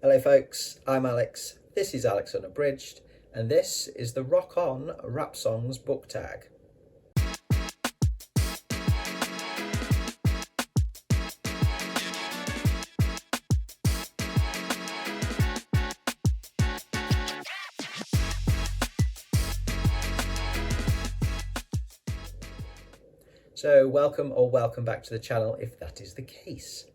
Hello folks, I'm Alex, this is Alex Unabridged, and this is the Rock On Rap Songs book tag. So welcome back to the channel if that is the case.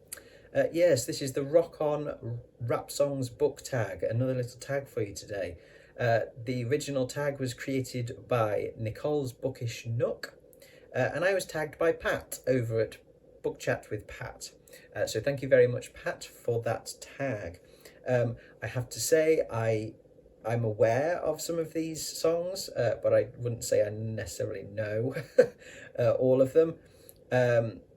Yes, this is the Rock On Rap Songs book tag, another little tag for you today. The original tag was created by Nicole's Bookish Nook, and I was tagged by Pat over at Book Chat with Pat. So thank you very much, Pat, for that tag. I have to say I'm aware of some of these songs, but I wouldn't say I necessarily know all of them.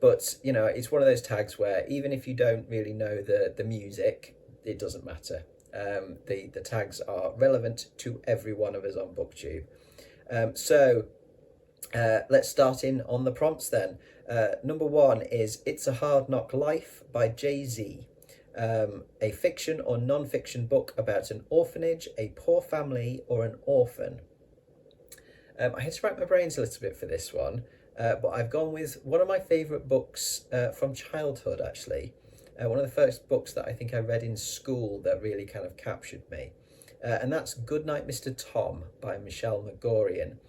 But you know, it's one of those tags where even if you don't really know the music, it doesn't matter. The tags are relevant to every one of us on BookTube. Let's start in on the prompts then. Number one is It's a Hard Knock Life by Jay-Z. A fiction or non-fiction book about an orphanage, a poor family, or an orphan. I had to rack my brains a little bit for this one, but I've gone with one of my favourite books from childhood, actually. One of the first books that I think I read in school that really kind of captured me. And that's Goodnight, Mr. Tom by Michelle Magorian.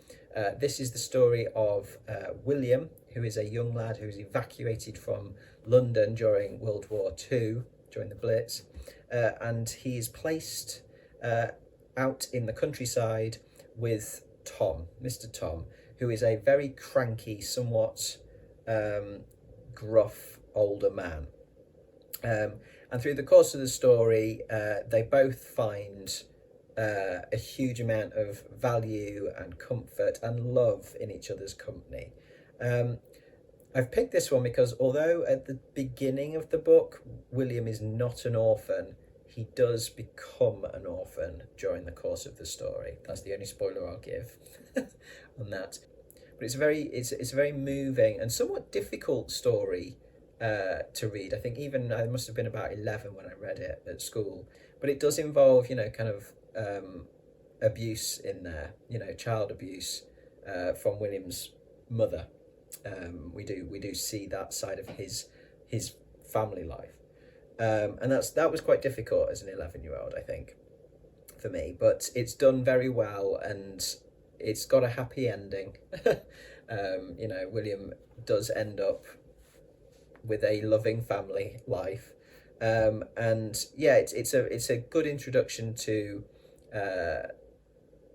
This is the story of William, who is a young lad who is evacuated from London during World War II, during the Blitz, and he is placed out in the countryside with Tom, Mr. Tom, who is a very cranky, somewhat gruff older man. And through the course of the story, they both find a huge amount of value and comfort and love in each other's company. I've picked this one because although at the beginning of the book, William is not an orphan, he does become an orphan during the course of the story. That's the only spoiler I'll give on that. But it's a very moving and somewhat difficult story to read. I think even I must have been about 11 when I read it at school. But it does involve, you know, kind of abuse in there, you know, child abuse from William's mother. We do see that side of his family life, and that was quite difficult as an 11-year-old, I think, for me. But it's done very well, and it's got a happy ending. You know, William does end up with a loving family life, and yeah, it's a good introduction to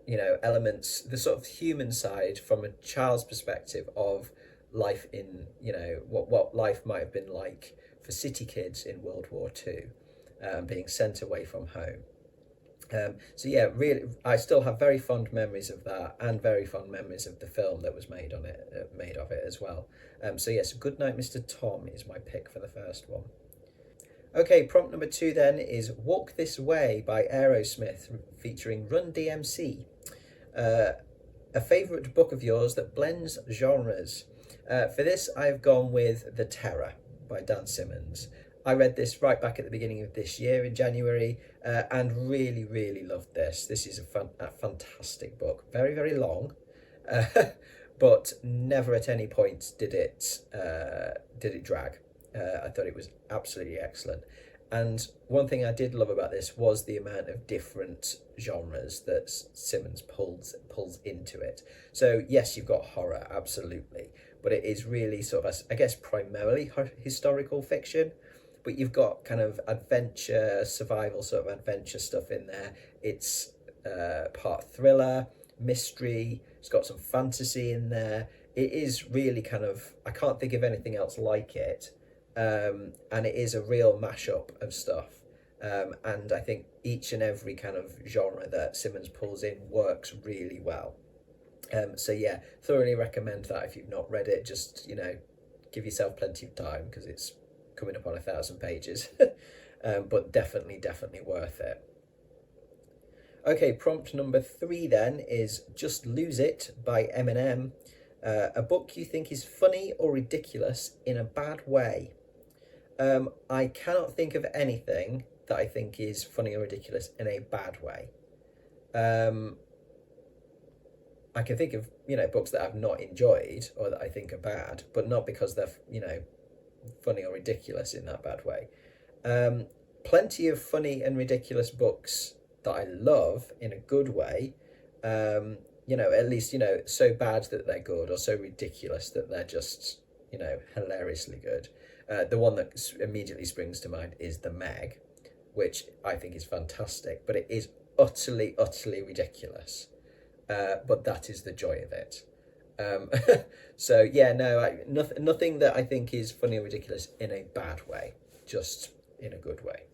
you know, elements, the sort of human side from a child's perspective of life in, you know, what life might have been like for city kids in World War II, being sent away from home. So yeah, really, I still have very fond memories of that, and very fond memories of the film that was made of it as well. So yes, Goodnight, Mr. Tom is my pick for the first one. Okay, prompt number 2 then is Walk This Way by Aerosmith featuring Run DMC. A favourite book of yours that blends genres. For this, I've gone with The Terror by Dan Simmons. I read this right back at the beginning of this year in January, and really loved this. This is a fantastic book. Very, very long, but never at any point did it drag. I thought it was absolutely excellent. And one thing I did love about this was the amount of different genres that Simmons pulls into it. So yes, you've got horror, absolutely, but it is really sort of, I guess, primarily historical fiction, but you've got kind of adventure, survival sort of adventure stuff in there. It's part thriller, mystery, it's got some fantasy in there. It is really kind of, I can't think of anything else like it. And it is a real mashup of stuff, and I think each and every kind of genre that Simmons pulls in works really well. So yeah, thoroughly recommend that if you've not read it. Just, you know, give yourself plenty of time because it's coming up on 1,000 pages, but definitely worth it. Okay, prompt number 3 then is Just Lose It by Eminem. A book you think is funny or ridiculous in a bad way. I cannot think of anything that I think is funny or ridiculous in a bad way. Um, I can think of, books that I've not enjoyed or that I think are bad, but not because they're, funny or ridiculous in that bad way. Um, Plenty of funny and ridiculous books that I love in a good way. At least, so bad that they're good or so ridiculous that they're just, hilariously good. The one that immediately springs to mind is The Meg, which I think is fantastic, but it is utterly, utterly ridiculous. But that is the joy of it. Um, so yeah, no, nothing that I think is funny or ridiculous in a bad way, just in a good way.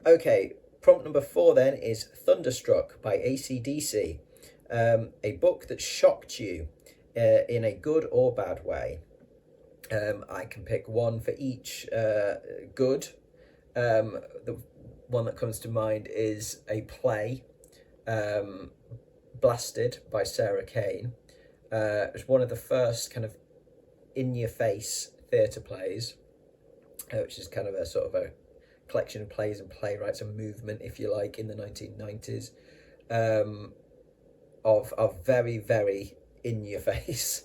Okay, prompt number 4 then is Thunderstruck by AC/DC, a book that shocked you in a good or bad way. I can pick one for each. Good. The one that comes to mind is a play, Blasted by Sarah Kane. It was one of the first kind of in-your-face theatre plays, which is kind of a sort of a collection of plays and playwrights, a movement, if you like, in the 1990s, of very, very in-your-face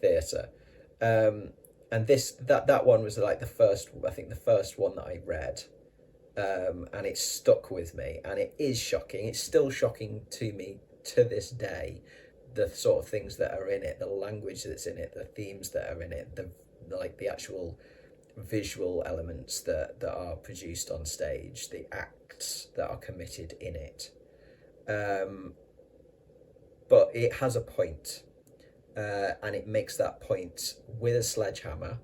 theatre. And that one was like the first one that I read, and it stuck with me, and it is shocking. It's still shocking to me to this day, the sort of things that are in it, the language that's in it, the themes that are in it, the actual visual elements that are produced on stage, the acts that are committed in it. But it has a point, and it makes that point with a sledgehammer.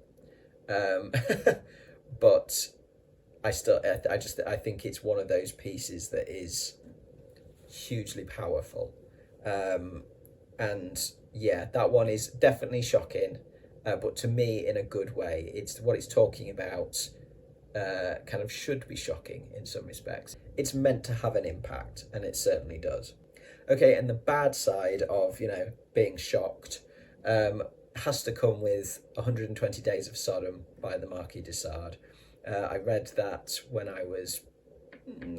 But I think it's one of those pieces that is hugely powerful. And yeah, that one is definitely shocking, but to me in a good way. It's what it's talking about, kind of should be shocking in some respects. It's meant to have an impact, and it certainly does. Okay, and the bad side of, being shocked, has to come with 120 Days of Sodom by the Marquis de Sade. I read that when I was,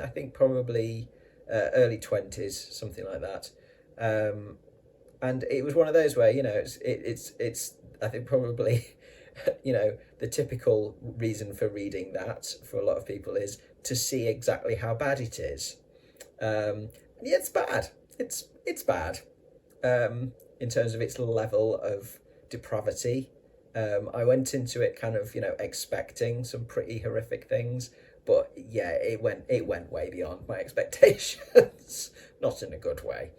I think probably early 20s, something like that. And it was one of those where, it's I think probably, the typical reason for reading that for a lot of people is to see exactly how bad it is. Yeah, it's bad. It's bad, in terms of its level of depravity. I went into it kind of, expecting some pretty horrific things, but yeah, it went way beyond my expectations, not in a good way.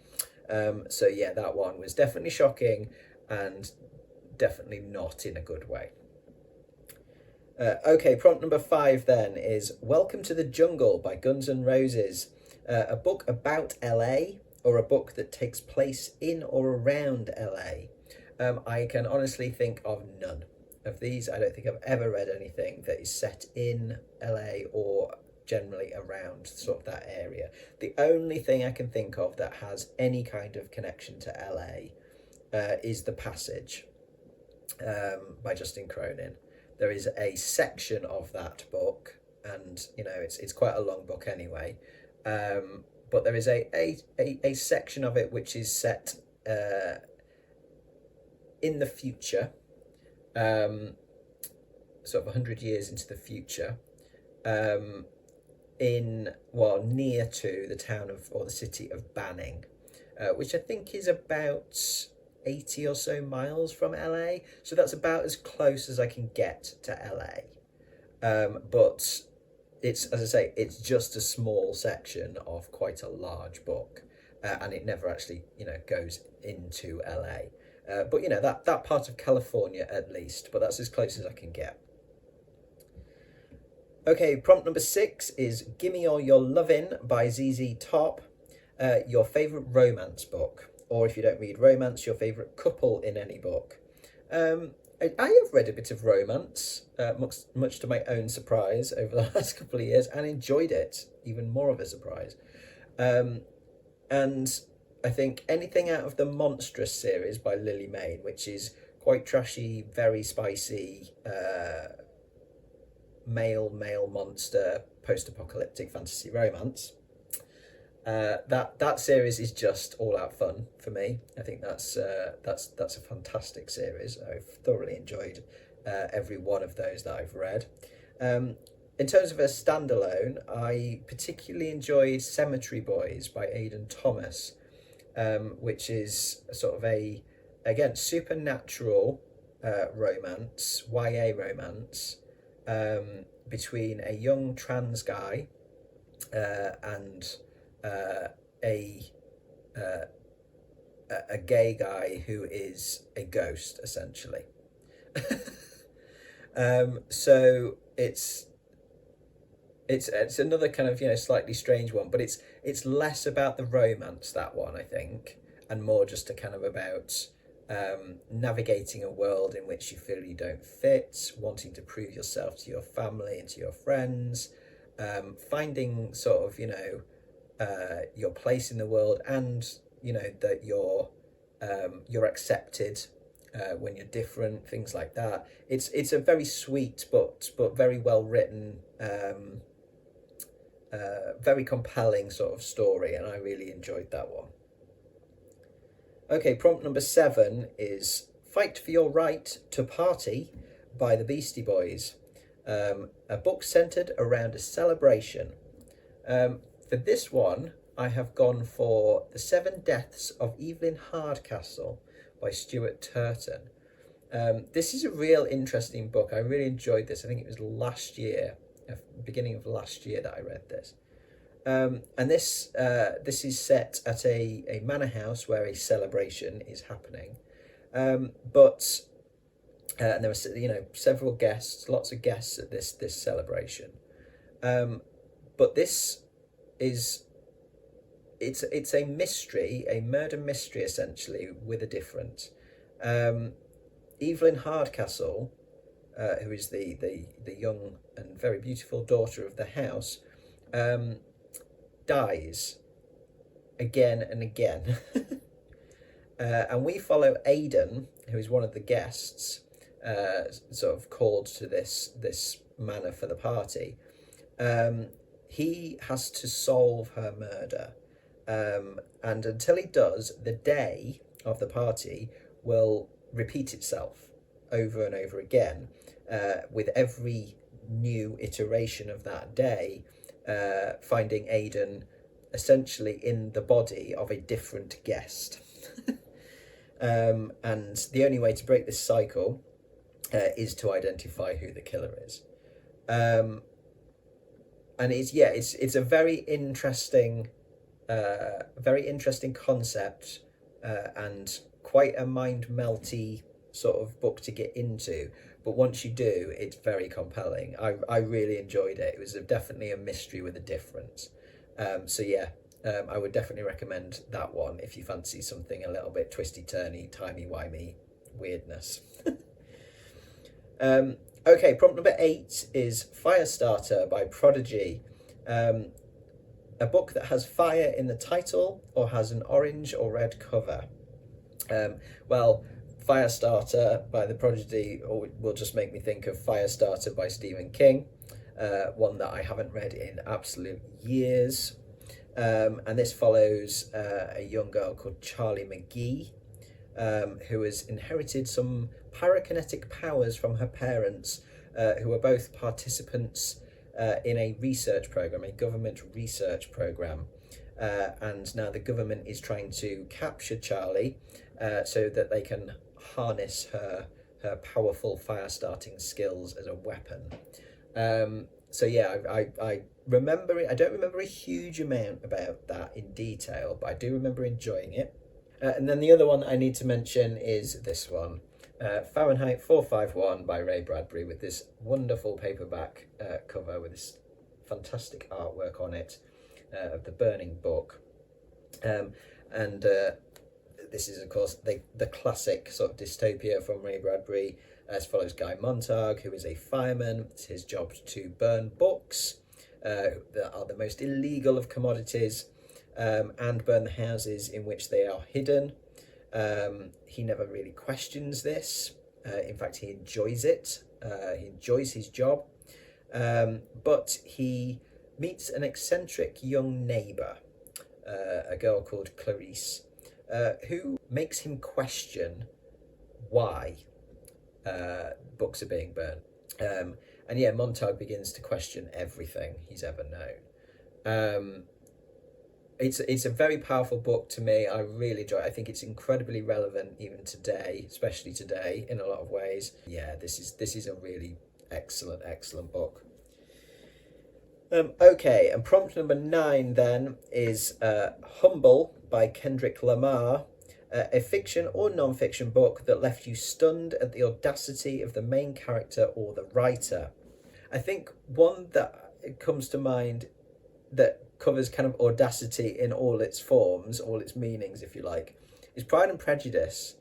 So yeah, that one was definitely shocking and definitely not in a good way. Okay, prompt number 5 then is Welcome to the Jungle by Guns N' Roses, a book about LA or a book that takes place in or around LA. I can honestly think of none of these. I don't think I've ever read anything that is set in LA or generally around sort of that area. The only thing I can think of that has any kind of connection to LA is The Passage, by Justin Cronin. There is a section of that book, and it's quite a long book anyway. But there is a section of it which is set in the future, sort of 100 years into the future, near to the town of, or the city of Banning, which I think is about 80 or so miles from LA. So that's about as close as I can get to LA. But it's, as I say, it's just a small section of quite a large book, and it never actually, goes into LA. But that part of California at least, but that's as close as I can get. Okay, prompt number 6 is Gimmie or Your Lovin' by ZZ Top, your favourite romance book, or if you don't read romance, your favourite couple in any book. I have read a bit of romance, much to my own surprise over the last couple of years, and enjoyed it, even more of a surprise. And I think anything out of the Monstrous series by Lily Mayne, which is quite trashy, very spicy, male monster post-apocalyptic fantasy romance. That series is just all out fun for me. I think that's a fantastic series. I've thoroughly enjoyed every one of those that I've read. In terms of a standalone, I particularly enjoyed Cemetery Boys by Aidan Thomas, which is a sort of again, supernatural romance, YA romance, between a young trans guy and a gay guy who is a ghost, essentially. So it's another kind of, slightly strange one, but it's less about the romance, that one, I think, and more just a kind of about navigating a world in which you feel you don't fit, wanting to prove yourself to your family and to your friends, finding sort of, your place in the world, and that you're accepted when you're different, things like that. It's a very sweet but very well written, very compelling sort of story, and I really enjoyed that one. Okay, prompt number 7 is Fight for Your Right to Party by the Beastie Boys, a book centred around a celebration. For this one, I have gone for The 7 Deaths of Evelyn Hardcastle by Stuart Turton. This is a real interesting book. I really enjoyed this. I think it was last year, beginning of last year, that I read this. And this is set at a manor house where a celebration is happening. But and there were several guests, lots of guests at this celebration. But this is it's a mystery, a murder mystery essentially, with a difference. Evelyn Hardcastle, who is the young and very beautiful daughter of the house, dies again and again. And we follow Aidan, who is one of the guests, sort of called to this manor for the party. He has to solve her murder. And until he does, the day of the party will repeat itself over and over again, with every new iteration of that day finding Aidan essentially in the body of a different guest. And the only way to break this cycle is to identify who the killer is. And it's a very interesting concept, and quite a mind melty sort of book to get into. But once you do, it's very compelling. I really enjoyed it. It was definitely a mystery with a difference. I would definitely recommend that one if you fancy something a little bit twisty-turny, timey-wimey weirdness. Okay, prompt number 8 is Firestarter by Prodigy. A book that has fire in the title or has an orange or red cover. Firestarter by the Prodigy will just make me think of Firestarter by Stephen King, one that I haven't read in absolute years. And this follows a young girl called Charlie McGee, who has inherited some pyrokinetic powers from her parents, who are both participants in a research program, a government research program. And now the government is trying to capture Charlie so that they can harness her powerful fire-starting skills as a weapon. I remember it. I don't remember a huge amount about that in detail, but I do remember enjoying it. And then the other one that I need to mention is this one, Fahrenheit 451 by Ray Bradbury, with this wonderful paperback cover with this fantastic artwork on it of the burning book. This is, of course, the classic sort of dystopia from Ray Bradbury, as follows Guy Montag, who is a fireman. It's his job to burn books that are the most illegal of commodities, and burn the houses in which they are hidden. He never really questions this. In fact, he enjoys it. He enjoys his job. But he meets an eccentric young neighbour, a girl called Clarice, who makes him question why books are being burnt. And yeah, Montag begins to question everything he's ever known. It's a very powerful book to me. I really enjoy it. I think it's incredibly relevant even today, especially today in a lot of ways. Yeah, this is a really excellent book. Okay, and prompt number 9 then is Humble by Kendrick Lamar, a fiction or non-fiction book that left you stunned at the audacity of the main character or the writer. I think one that comes to mind that covers kind of audacity in all its forms, all its meanings, if you like, is Pride and Prejudice.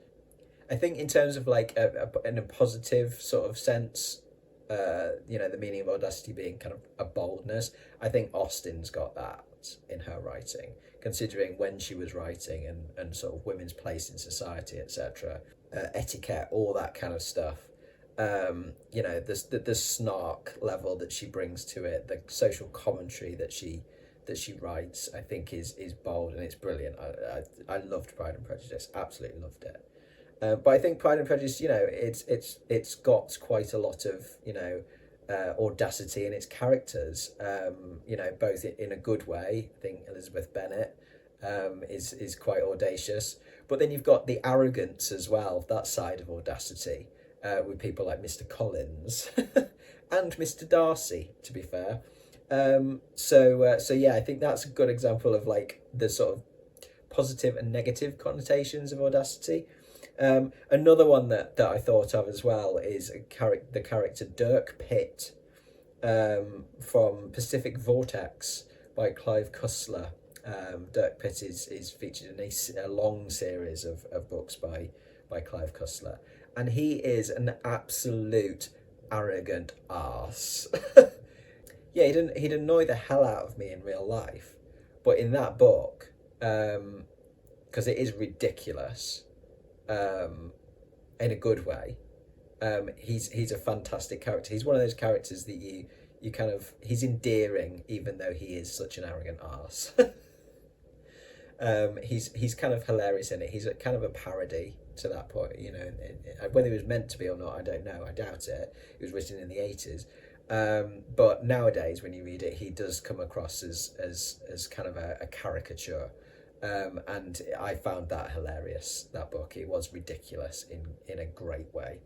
I think in terms of like in a positive sort of sense, the meaning of audacity being kind of a boldness. I think Austen's got that in her writing, considering when she was writing and sort of women's place in society, etc., etiquette, all that kind of stuff. The snark level that she brings to it, the social commentary that she writes, I think is bold and it's brilliant. I loved Pride and Prejudice, absolutely loved it. But I think Pride and Prejudice, it's got quite a lot of audacity in its characters. Both in a good way. I think Elizabeth Bennet is quite audacious, but then you've got the arrogance as well. That side of audacity. With people like Mr. Collins and Mr. Darcy, to be fair. So yeah, I think that's a good example of like the sort of positive and negative connotations of audacity. Another one that I thought of as well is the character Dirk Pitt from Pacific Vortex by Clive Cussler. Dirk Pitt is featured in a long series of books by Clive Cussler. And he is an absolute arrogant arse. Yeah, he'd annoy the hell out of me in real life. But in that book, because it is ridiculous, in a good way, he's a fantastic character. He's one of those characters that you kind of, he's endearing even though he is such an arrogant arse. He's kind of hilarious in it. He's kind of a parody to that point, whether he was meant to be or not, I don't know. I doubt it. It was written in the 80s. But nowadays, when you read it, he does come across as kind of a caricature. And I found that hilarious, that book. It was ridiculous in a great way.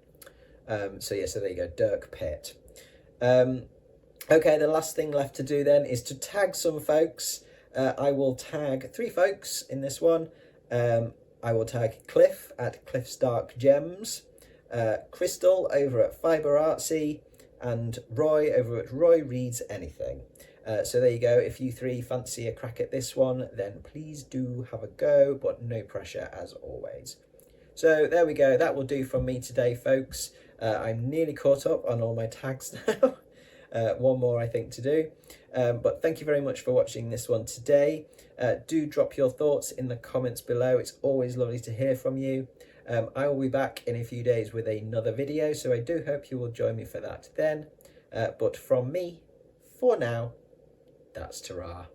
So there you go, Dirk Pitt. Okay, the last thing left to do then is to tag some folks. I will tag 3 folks in this one. I will tag Cliff at Cliff's Dark Gems, Crystal over at Fiber Artsy, and Roy over at Roy Reads Anything. So there you go. If you 3 fancy a crack at this one, then please do have a go, but no pressure as always. So there we go. That will do from me today, folks. I'm nearly caught up on all my tags now. One more, I think, to do. But thank you very much for watching this one today. Do drop your thoughts in the comments below. It's always lovely to hear from you. I will be back in a few days with another video, so I do hope you will join me for that then. But from me, for now, that's ta-ra.